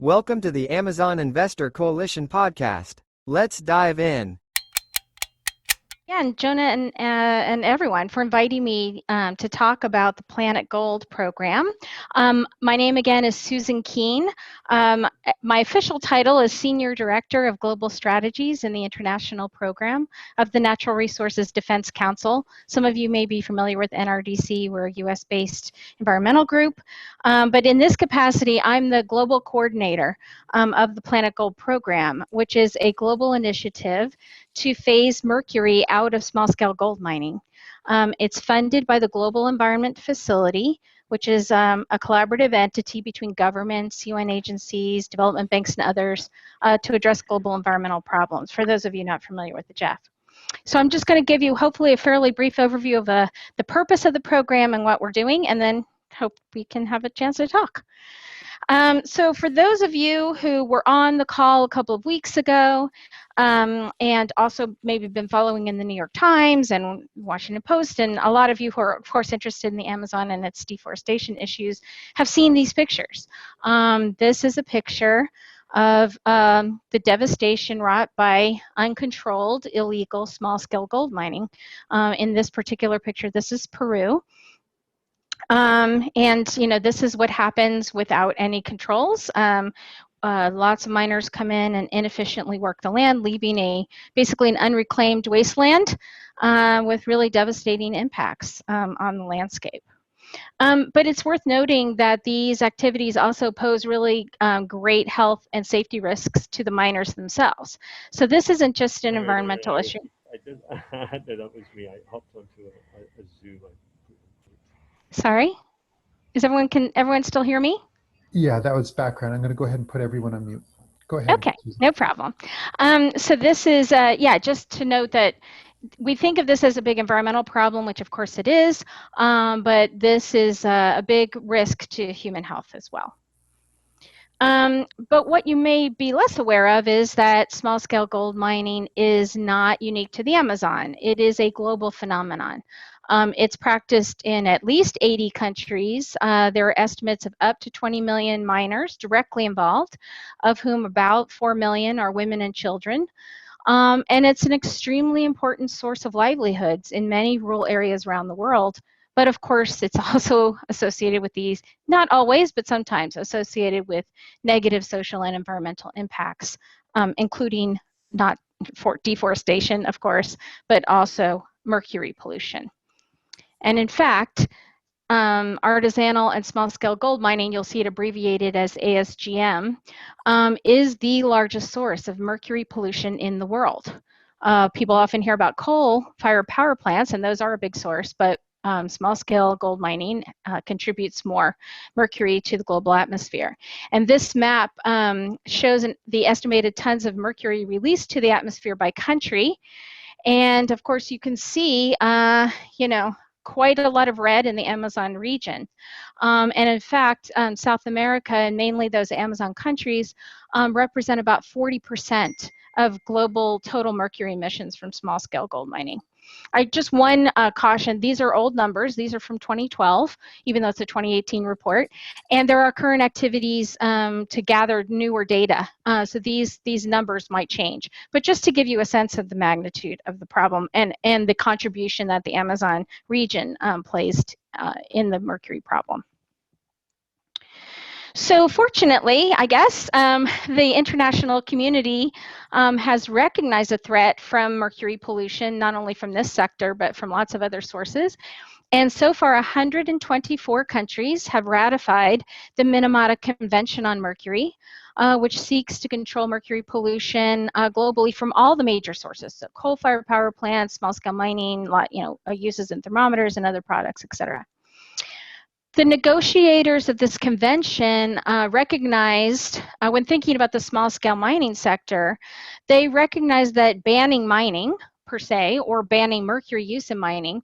Welcome to the Amazon Investor Coalition podcast. Let's dive in. Yeah, and Jonah and everyone for inviting me to talk about the Planet Gold program. My name again is Susan Keane. My official title is Senior Director of Global Strategies in the International Program of the Natural Resources Defense Council. Some of you may be familiar with NRDC. We're a US-based environmental group. But in this capacity, I'm the global coordinator of the Planet Gold program, which is a global initiative to phase mercury out of small-scale gold mining. It's funded by the Global Environment Facility, which is a collaborative entity between governments, UN agencies, development banks, and others to address global environmental problems, for those of you not familiar with the GEF. So I'm just going to give you hopefully a fairly brief overview of the purpose of the program and what we're doing, and then hope we can have a chance to talk. So for those of you who were on the call a couple of weeks ago, and also maybe been following in the New York Times and Washington Post, and a lot of you who are, of course, interested in the Amazon and its deforestation issues have seen these pictures. This is a picture of the devastation wrought by uncontrolled, illegal, small-scale gold mining. In this particular picture, this is Peru. And you know, this is what happens without any controls. Lots of miners come in and inefficiently work the land, leaving basically an unreclaimed wasteland with really devastating impacts on the landscape. But it's worth noting that these activities also pose really great health and safety risks to the miners themselves. So this isn't just an environmental issue. I did. That was me. I hopped onto a Zoom. Sorry? Can everyone still hear me? Yeah, that was background. I'm going to go ahead and put everyone on mute. Go ahead. Okay, no problem. So this is, just to note that we think of this as a big environmental problem, which of course it is, but this is a big risk to human health as well. But what you may be less aware of is that small-scale gold mining is not unique to the Amazon. It is a global phenomenon. It's practiced in at least 80 countries. There are estimates of up to 20 million miners directly involved, of whom about 4 million are women and children. And it's an extremely important source of livelihoods in many rural areas around the world. But of course, it's also associated with these, not always, but sometimes associated with negative social and environmental impacts, including not deforestation, of course, but also mercury pollution. And in fact, artisanal and small-scale gold mining, you'll see it abbreviated as ASGM, is the largest source of mercury pollution in the world. People often hear about coal-fired power plants, and those are a big source, but small-scale gold mining contributes more mercury to the global atmosphere. And this map shows the estimated tons of mercury released to the atmosphere by country. And of course, you can see, quite a lot of red in the Amazon region. And in fact, South America, and mainly those Amazon countries, represent about 40% of global total mercury emissions from small-scale gold mining. Just one caution, these are old numbers. These are from 2012, even though it's a 2018 report. And there are current activities to gather newer data. So these numbers might change. But just to give you a sense of the magnitude of the problem and the contribution that the Amazon region plays in the mercury problem. So fortunately, I guess, the international community has recognized a threat from mercury pollution, not only from this sector, but from lots of other sources. And so far, 124 countries have ratified the Minamata Convention on Mercury, which seeks to control mercury pollution globally from all the major sources. So coal-fired power plants, small-scale mining, uses in thermometers and other products, et cetera. The negotiators of this convention recognized, when thinking about the small-scale mining sector, they recognized that banning mining, per se, or banning mercury use in mining,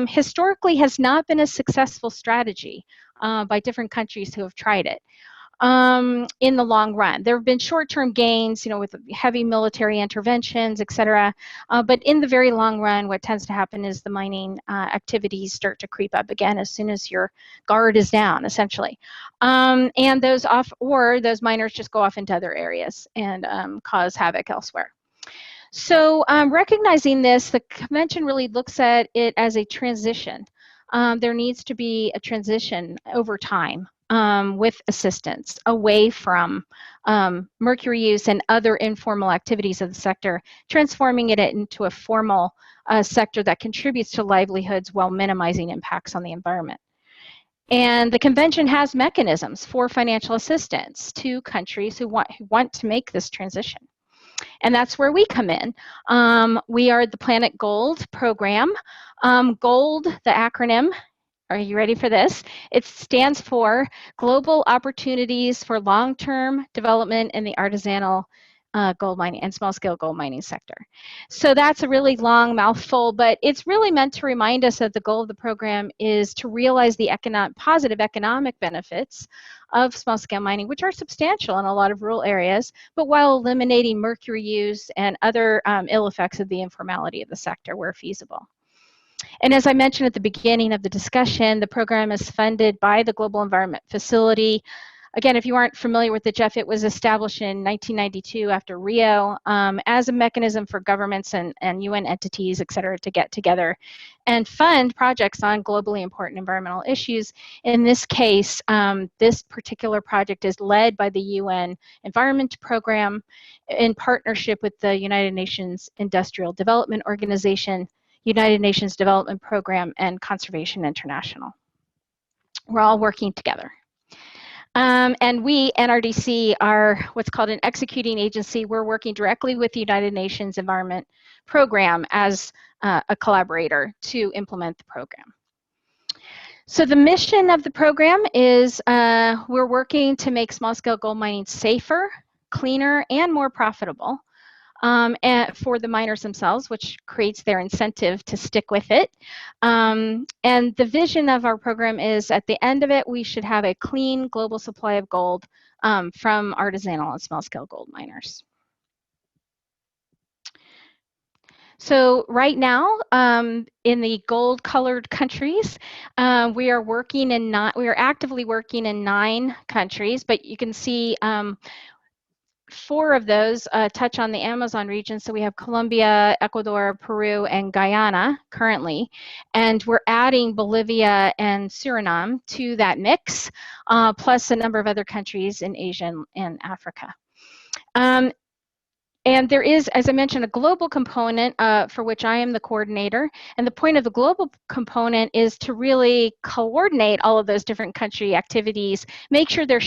historically has not been a successful strategy by different countries who have tried it. in the long run. There have been short-term gains, with heavy military interventions, et cetera. But in the very long run, what tends to happen is the mining activities start to creep up again as soon as your guard is down, essentially. And those miners just go off into other areas and cause havoc elsewhere. So recognizing this, the convention really looks at it as a transition. There needs to be a transition over time with assistance away from mercury use and other informal activities of the sector, transforming it into a formal sector that contributes to livelihoods while minimizing impacts on the environment. And the convention has mechanisms for financial assistance to countries who want to make this transition. And that's where we come in. We are the Planet Gold program. GOLD, the acronym, are you ready for this? It stands for Global Opportunities for Long-Term Development in the Artisanal Gold Mining and Small-Scale Gold Mining Sector. So that's a really long mouthful, but it's really meant to remind us that the goal of the program is to realize the positive economic benefits of small-scale mining, which are substantial in a lot of rural areas, but while eliminating mercury use and other ill effects of the informality of the sector where feasible. And as I mentioned at the beginning of the discussion, the program is funded by the Global Environment Facility. Again, if you aren't familiar with the GEF, it was established in 1992 after Rio as a mechanism for governments and UN entities, et cetera, to get together and fund projects on globally important environmental issues. In this case, this particular project is led by the UN Environment Program in partnership with the United Nations Industrial Development Organization, United Nations Development Program, and Conservation International. We're all working together. And we, NRDC, are what's called an executing agency. We're working directly with the United Nations Environment Program as a collaborator to implement the program. So the mission of the program is we're working to make small-scale gold mining safer, cleaner, and more profitable. And for the miners themselves, which creates their incentive to stick with it. And the vision of our program is at the end of it, we should have a clean global supply of gold from artisanal and small-scale gold miners. So right now, in the gold-colored countries, we are actively working in 9 countries, but you can see 4 of those touch on the Amazon region. So we have Colombia, Ecuador, Peru, and Guyana currently. And we're adding Bolivia and Suriname to that mix, plus a number of other countries in Asia and Africa. And there is, as I mentioned, a global component for which I am the coordinator. And the point of the global component is to really coordinate all of those different country activities, make sure they're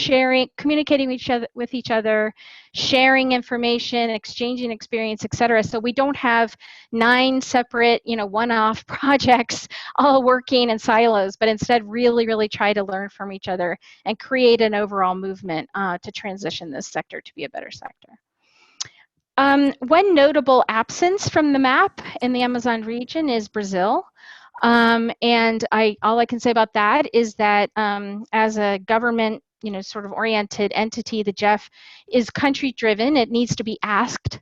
communicating with each other, sharing information, exchanging experience, et cetera. So we don't have 9 separate, one-off projects all working in silos, but instead really, really try to learn from each other and create an overall movement to transition this sector to be a better sector. One notable absence from the map in the Amazon region is Brazil. And all I can say about that is that as a government, sort of oriented entity, the GEF is country driven. It needs to be asked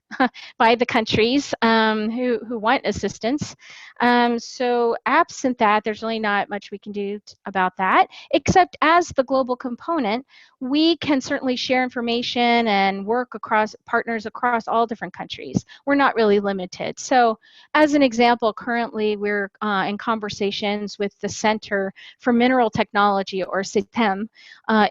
by the countries who want assistance. So absent that, there's really not much we can do about that, except as the global component, we can certainly share information and work across partners across all different countries. We're not really limited. So as an example, currently we're in conversations with the Center for Mineral Technology, or CITEM,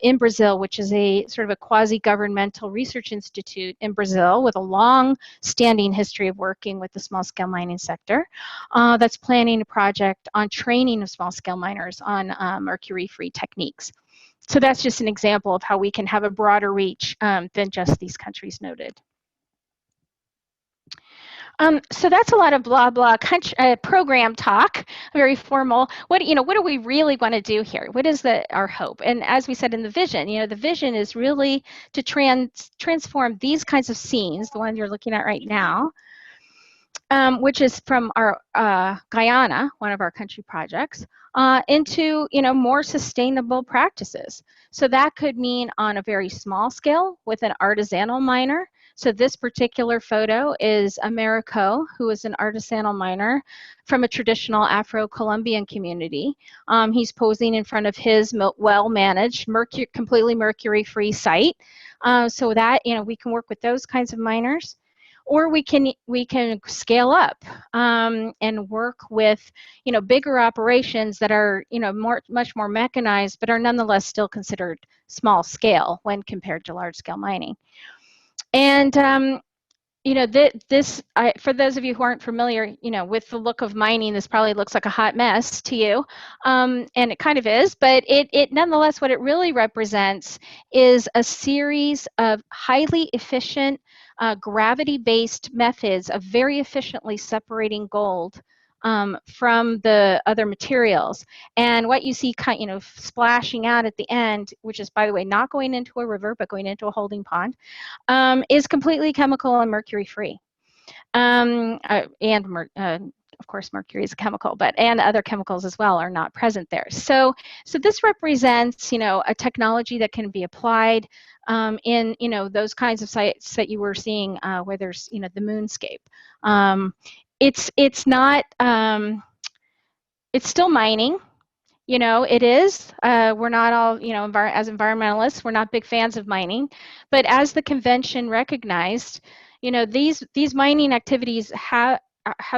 in Brazil, which is a sort of a quasi-governmental research institute in Brazil with a long-standing history of working with the small-scale mining sector. That's planning a project on training of small-scale miners on mercury-free techniques. So that's just an example of how we can have a broader reach than just these countries noted. So that's a lot of blah blah program talk, very formal. What do we really want to do here? What is our hope? And as we said in the vision, the vision is really to transform these kinds of scenes, the one you're looking at right now, which is from our Guyana, one of our country projects, into more sustainable practices. So that could mean on a very small scale with an artisanal miner. So this particular photo is Americo, who is an artisanal miner from a traditional Afro-Colombian community. He's posing in front of his well-managed, completely mercury-free site, so that we can work with those kinds of miners. Or we can scale up and work with bigger operations that are much more mechanized, but are nonetheless still considered small scale when compared to large scale mining. And for those of you who aren't familiar, with the look of mining, this probably looks like a hot mess to you, and it kind of is. But it nonetheless, what it really represents is a series of highly efficient, gravity-based methods of very efficiently separating gold from the other materials. And what you see splashing out at the end, which is, by the way, not going into a river, but going into a holding pond, is completely chemical and mercury-free. Of course, mercury is a chemical, and other chemicals as well are not present there. So this represents, a technology that can be applied in, those kinds of sites that you were seeing where there's, the moonscape. It's not. It's still mining. It is. We're not all, as environmentalists, we're not big fans of mining. But as the convention recognized, these mining activities have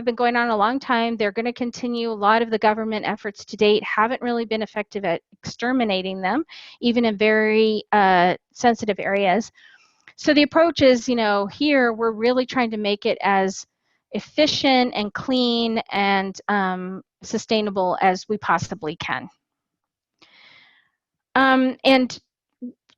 been going on a long time. They're going to continue. A lot of the government efforts to date haven't really been effective at exterminating them, even in very sensitive areas. So the approach is, here we're really trying to make it as efficient and clean and sustainable as we possibly can. And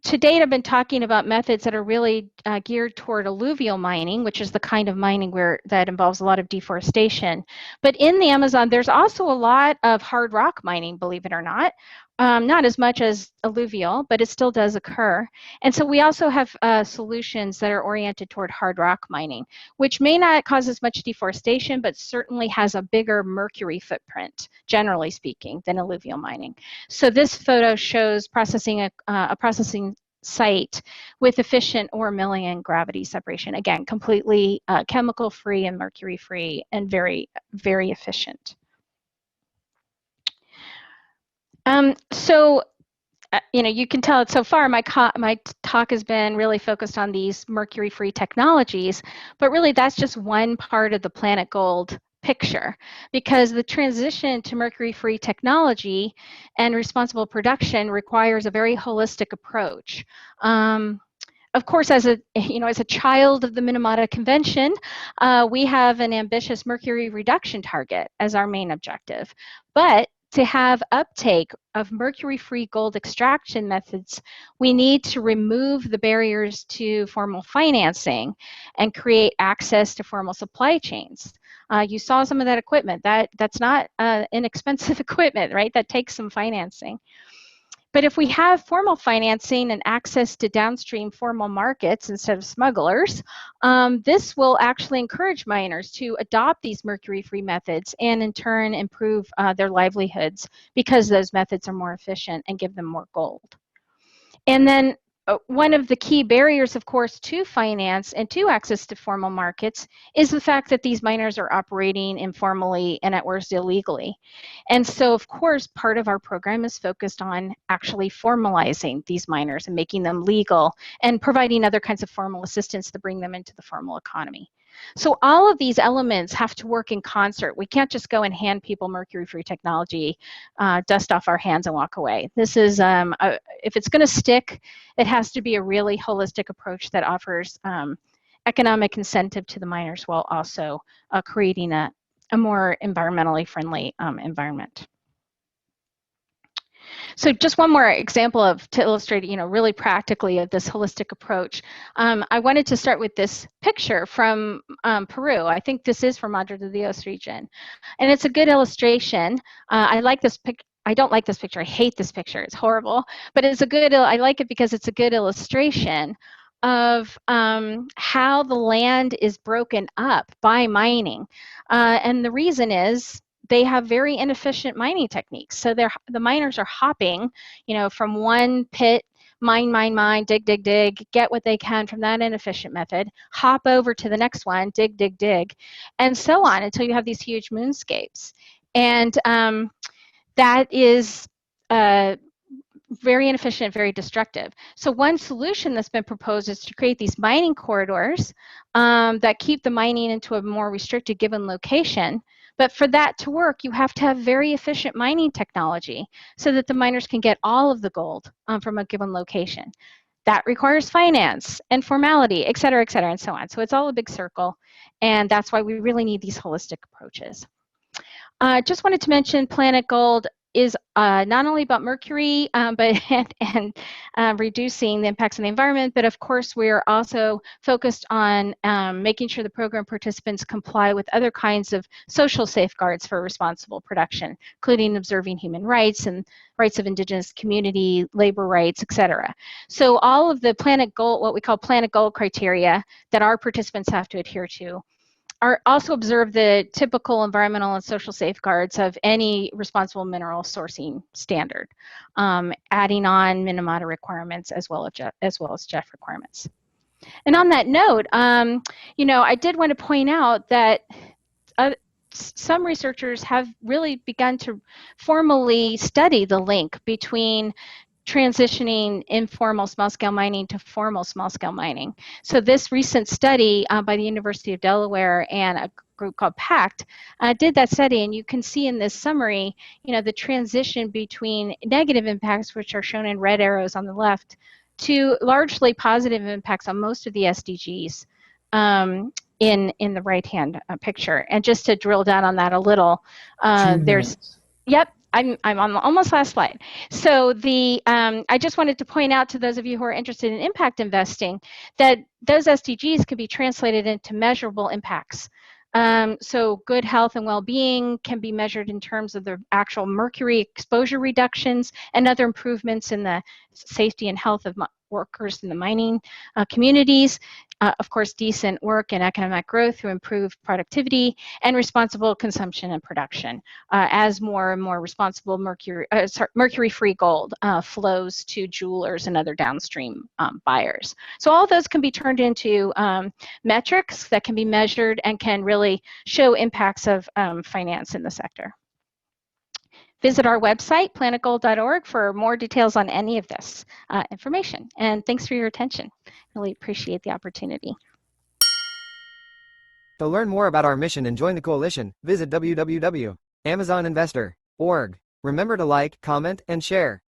to date, I've been talking about methods that are really geared toward alluvial mining, which is the kind of mining that involves a lot of deforestation. But in the Amazon, there's also a lot of hard rock mining, believe it or not. Not as much as alluvial, but it still does occur. And so we also have solutions that are oriented toward hard rock mining, which may not cause as much deforestation, but certainly has a bigger mercury footprint, generally speaking, than alluvial mining. So this photo shows processing a processing site with efficient ore milling and gravity separation. Again, completely chemical-free and mercury-free and very, very efficient. You can tell so far my talk has been really focused on these mercury-free technologies, but really that's just one part of the Planet Gold picture, because the transition to mercury-free technology and responsible production requires a very holistic approach. Of course, as a child of the Minamata Convention, we have an ambitious mercury reduction target as our main objective, but to have uptake of mercury-free gold extraction methods, we need to remove the barriers to formal financing and create access to formal supply chains. You saw some of that equipment. That's not inexpensive equipment, right? That takes some financing. But if we have formal financing and access to downstream formal markets instead of smugglers, this will actually encourage miners to adopt these mercury-free methods and in turn improve their livelihoods because those methods are more efficient and give them more gold. And then one of the key barriers, of course, to finance and to access to formal markets is the fact that these miners are operating informally and at worst illegally. And so, of course, part of our program is focused on actually formalizing these miners and making them legal and providing other kinds of formal assistance to bring them into the formal economy. So all of these elements have to work in concert. We can't just go and hand people mercury-free technology, dust off our hands and walk away. This is, if it's going to stick, it has to be a really holistic approach that offers economic incentive to the miners while also creating a more environmentally friendly environment. So just one more example to illustrate, really practically of this holistic approach. I wanted to start with this picture from Peru. I think this is from Madre de Dios region. And it's a good illustration. I like this picture. I don't like this picture. I hate this picture. It's horrible. But it's a good, I like it because it's a good illustration of how the land is broken up by mining. And the reason is they have very inefficient mining techniques. So the miners are hopping, from one pit, mine, dig, get what they can from that inefficient method, hop over to the next one, dig, and so on until you have these huge moonscapes. And that is very inefficient, very destructive. So one solution that's been proposed is to create these mining corridors that keep the mining into a more restricted given location. But for that to work, you have to have very efficient mining technology so that the miners can get all of the gold from a given location. That requires finance and formality, et cetera, and so on. So it's all a big circle, and that's why we really need these holistic approaches. Just wanted to mention Planet Gold is not only about mercury, but reducing the impacts on the environment, but of course we're also focused on making sure the program participants comply with other kinds of social safeguards for responsible production, including observing human rights and rights of indigenous community, labor rights, etc. So all of the Planet Gold, what we call Planet Gold criteria that our participants have to adhere to, are also observe the typical environmental and social safeguards of any responsible mineral sourcing standard, adding on minimum requirements as well as JEF requirements. And on that note, I did want to point out that some researchers have really begun to formally study the link between transitioning informal small-scale mining to formal small-scale mining. So this recent study by the University of Delaware and a group called PACT did that study, and you can see in this summary, the transition between negative impacts, which are shown in red arrows on the left, to largely positive impacts on most of the SDGs in the right-hand picture. And just to drill down on that a little, Yep, I'm on the almost last slide. So I just wanted to point out to those of you who are interested in impact investing that those SDGs can be translated into measurable impacts. So good health and well-being can be measured in terms of the actual mercury exposure reductions and other improvements in the safety and health of workers in the mining communities. Of course, decent work and economic growth through improved productivity and responsible consumption and production as more and more responsible mercury-free gold flows to jewelers and other downstream buyers. So all of those can be turned into metrics that can be measured and can really show impacts of finance in the sector. Visit our website, planetgold.org, for more details on any of this information. And thanks for your attention. Really appreciate the opportunity. To learn more about our mission and join the coalition, visit www.amazoninvestor.org. Remember to like, comment, and share.